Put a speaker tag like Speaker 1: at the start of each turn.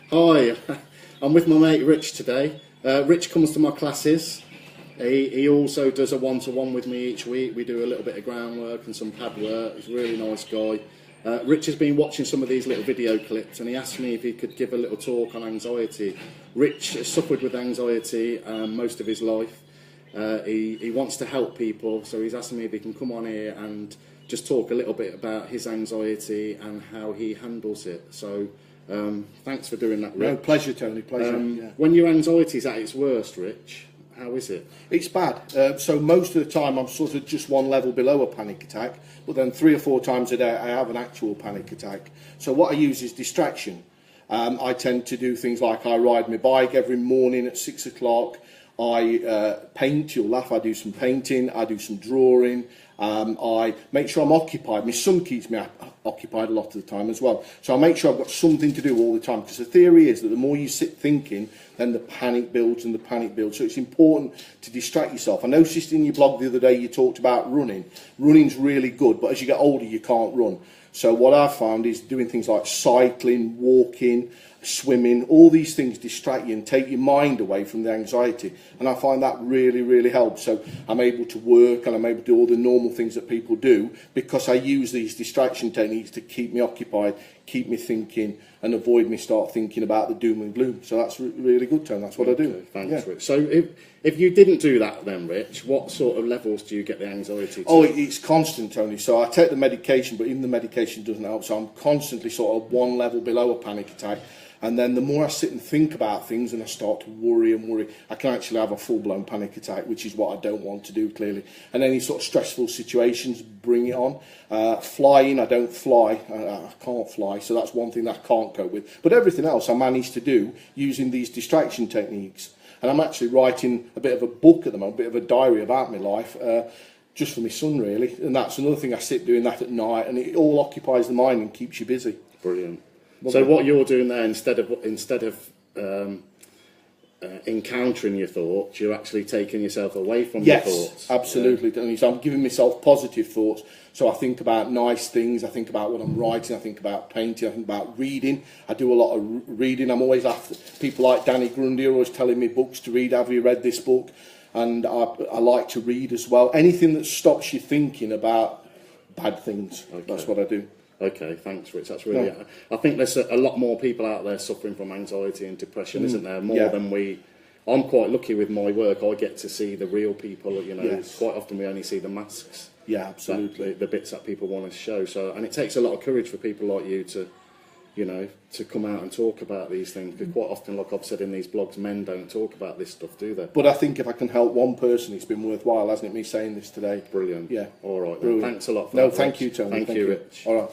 Speaker 1: Hi, I'm with my mate Rich today. Rich comes to my classes. He also does a one-to-one with me each week. We do a little bit of groundwork and some pad work. He's a really nice guy. Rich has been watching some of these little video clips and he asked me if he could give a little talk on anxiety. Rich has suffered with anxiety most of his life. He wants to help people, so he's asking me if he can come on here and just talk a little bit about his anxiety and how he handles it. So thanks for doing that, Rich.
Speaker 2: No, pleasure, Tony, pleasure.
Speaker 1: When your anxiety is at its worst, Rich, how is it?
Speaker 2: It's bad. So most of the time I'm sort of just one level below a panic attack, but then 3 or 4 times a day I have an actual panic attack. So what I use is distraction. I tend to do things like I ride my bike every morning at 6 o'clock. I paint, you'll laugh, I do some painting, I do some drawing, I make sure I'm occupied. My son keeps me occupied a lot of the time as well. So I make sure I've got something to do all the time, because the theory is that the more you sit thinking, then the panic builds and the panic builds. So it's important to distract yourself. I noticed in your blog the other day you talked about running. Running's really good, but as you get older you can't run. So what I've found is doing things like cycling, walking, swimming, all these things distract you and take your mind away from the anxiety, and I find that really, really helps. So I'm able to work and I'm able to do all the normal things that people do because I use these distraction techniques to keep me occupied, keep me thinking, and avoid me start thinking about the doom and gloom. So that's really good, Tony. That's what I do.
Speaker 1: Thanks, Rich. So if you didn't do that then, Rich, what sort of levels do you get the anxiety to?
Speaker 2: Oh, it's constant, Tony. So I take the medication, but even the medication doesn't help. So I'm constantly sort of one level below a panic attack. And then the more I sit and think about things and I start to worry and worry, I can actually have a full-blown panic attack, which is what I don't want to do, clearly. And any sort of stressful situations bring it on. Flying, I don't fly. I can't fly, so that's one thing that I can't cope with. But everything else I manage to do using these distraction techniques. And I'm actually writing a bit of a book at the moment, a bit of a diary about my life, just for my son, really. And that's another thing, I sit doing that at night, and it all occupies the mind and keeps you busy.
Speaker 1: Brilliant. So what you're doing there, instead of encountering your thoughts, you're actually taking yourself away from your thoughts.
Speaker 2: Yes, absolutely. Yeah. So I'm giving myself positive thoughts. So I think about nice things. I think about what I'm writing. I think about painting. I think about reading. I do a lot of reading. I'm always after people like Danny Grundy are always telling me books to read. Have you read this book? And I like to read as well. Anything that stops you thinking about bad things. Okay. That's what I do.
Speaker 1: Okay, thanks, Rich. That's really. Yeah. I think there's a lot more people out there suffering from anxiety and depression, isn't there? More than we. I'm quite lucky with my work. I get to see the real people. You know, quite often we only see the masks.
Speaker 2: Yeah, absolutely.
Speaker 1: The bits that people want to show. So, and it takes a lot of courage for people like you to, you know, to come out and talk about these things. Because quite often, like I've said in these blogs, men don't talk about this stuff, do they?
Speaker 2: But I think if I can help one person, it's been worthwhile, hasn't it? Me saying this today.
Speaker 1: Brilliant.
Speaker 2: Yeah.
Speaker 1: All right. Then. Thanks a lot. For
Speaker 2: no,
Speaker 1: that,
Speaker 2: thank
Speaker 1: Rich.
Speaker 2: you, Tony.
Speaker 1: Thank you, Rich.
Speaker 2: All right.